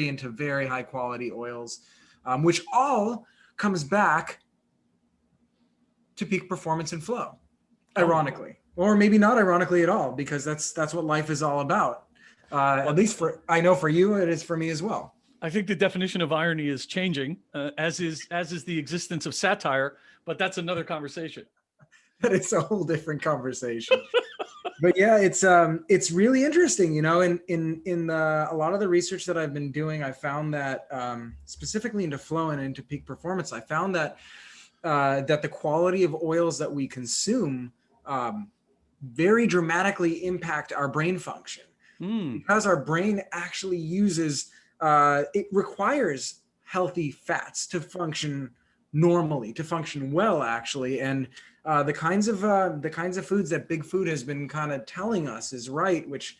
into very high quality oils, which all comes back to peak performance and flow, ironically, or maybe not ironically at all, because that's what life is all about. At least I know for you, it is for me as well. I think the definition of irony is changing, as is the existence of satire, but that's another conversation. That is a whole different conversation. But yeah, it's really interesting, you know, in a lot of the research that I've been doing, I found that specifically into flow and into peak performance, I found that that the quality of oils that we consume very dramatically impact our brain function. Because our brain actually uses, it requires healthy fats to function normally, to function well, actually. And the kinds of foods that Big Food has been kind of telling us is right, which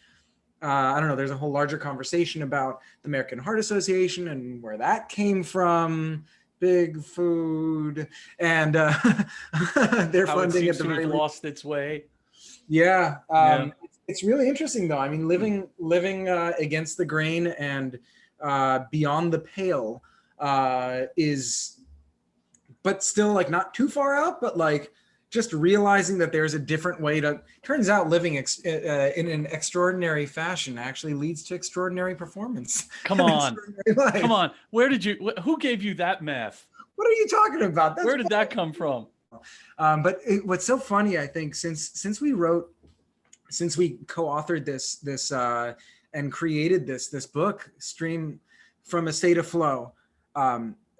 I don't know, there's a whole larger conversation about the American Heart Association and where that came from, Big Food, and their funding at the very lost its way. Yeah. It's really interesting though. I mean, living against the grain and beyond the pale is, but still like not too far out, but like just realizing that there's a different way to, turns out living in an extraordinary fashion actually leads to extraordinary performance. Come on. Come on. Who gave you that math? What are you talking about? Where did that come from? But what's so funny, I think, since we co-authored this and created this book, Stream from a State of Flow,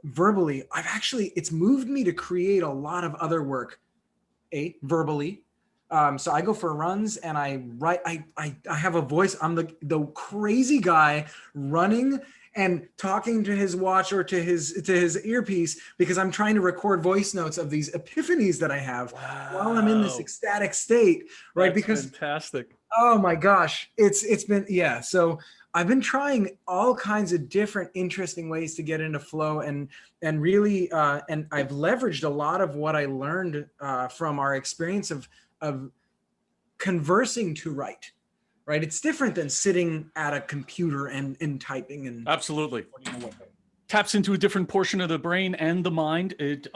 verbally, it's moved me to create a lot of other work, verbally. So I go for runs and I write, I have a voice. I'm the crazy guy running and talking to his watch or to his earpiece because I'm trying to record voice notes of these epiphanies that I have while I'm in this ecstatic state, right? That's fantastic. Oh my gosh, it's been, yeah. So I've been trying all kinds of different interesting ways to get into flow and really, and I've leveraged a lot of what I learned from our experience of conversing to write. Right, it's different than sitting at a computer and typing and absolutely taps into a different portion of the brain and the mind. It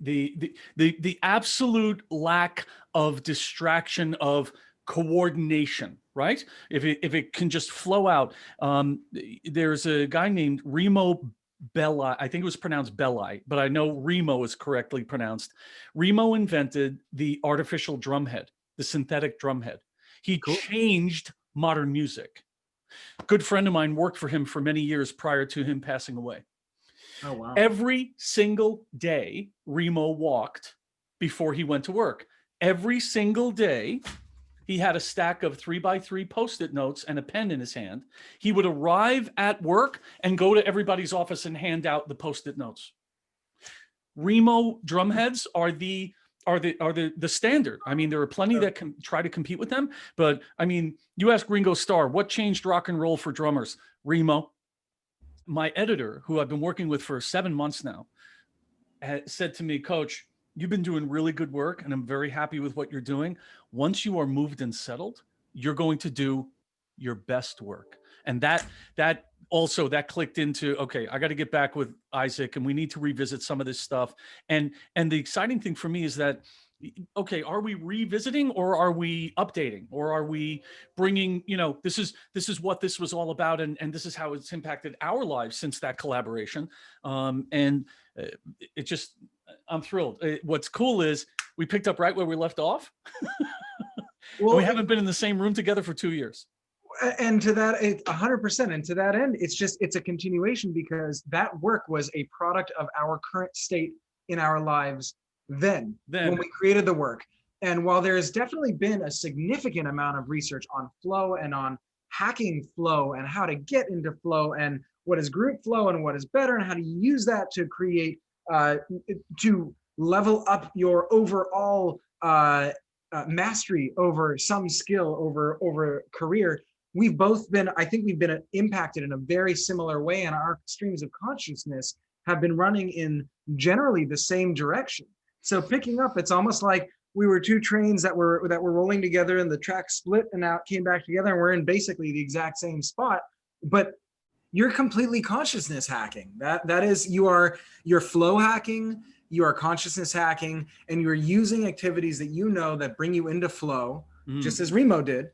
the absolute lack of distraction, of coordination, right? If it can just flow out. There's a guy named Remo Belli. I think it was pronounced Belli, but I know Remo is correctly pronounced. Remo invented the artificial drum head, the synthetic drum head. He changed modern music. A good friend of mine worked for him for many years prior to him passing away. Oh, wow. Every single day, Remo walked before he went to work. Every single day, he had a stack of 3x3 Post-it notes and a pen in his hand. He would arrive at work and go to everybody's office and hand out the Post-it notes. Remo drumheads are the standard. I mean, there are plenty that can try to compete with them, but I mean, you ask Ringo Starr, what changed rock and roll for drummers? Remo. My editor, who I've been working with for 7 months now, said to me, Coach, you've been doing really good work and I'm very happy with what you're doing. Once you are moved and settled, you're going to do your best work. And that clicked into, okay, I got to get back with Isaac and we need to revisit some of this stuff. And the exciting thing for me is that, okay, are we revisiting or are we updating or are we bringing, this is what this was all about. And this is how it's impacted our lives since that collaboration. It just, I'm thrilled. What's cool is we picked up right where we left off. Well, we haven't been in the same room together for 2 years. And to that, 100%. And to that end, it's a continuation because that work was a product of our current state in our lives then when we created the work. And while there has definitely been a significant amount of research on flow and on hacking flow and how to get into flow and what is group flow and what is better and how to use that to create, to level up your overall mastery over some skill over career, I think we've been impacted in a very similar way, and our streams of consciousness have been running in generally the same direction. So picking up, it's almost like we were two trains that were rolling together and the track split and now it came back together and we're in basically the exact same spot. But you're completely consciousness hacking. That is, you're flow hacking, you are consciousness hacking, and you're using activities that you know that bring you into flow, just as Remo did,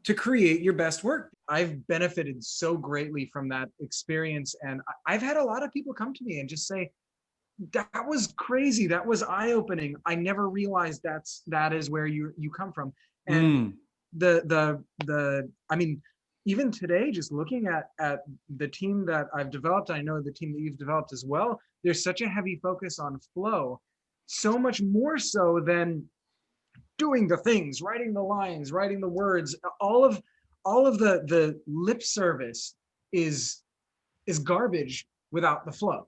to create your best work. I've benefited so greatly from that experience, and I've had a lot of people come to me and just say, that was crazy, that was eye-opening, I never realized that is where you come from. And I mean, even today, just looking at the team that I've developed, I know the team that you've developed as well, there's such a heavy focus on flow, so much more so than doing the things, writing the lines, writing the words. All of the lip service is garbage without the flow.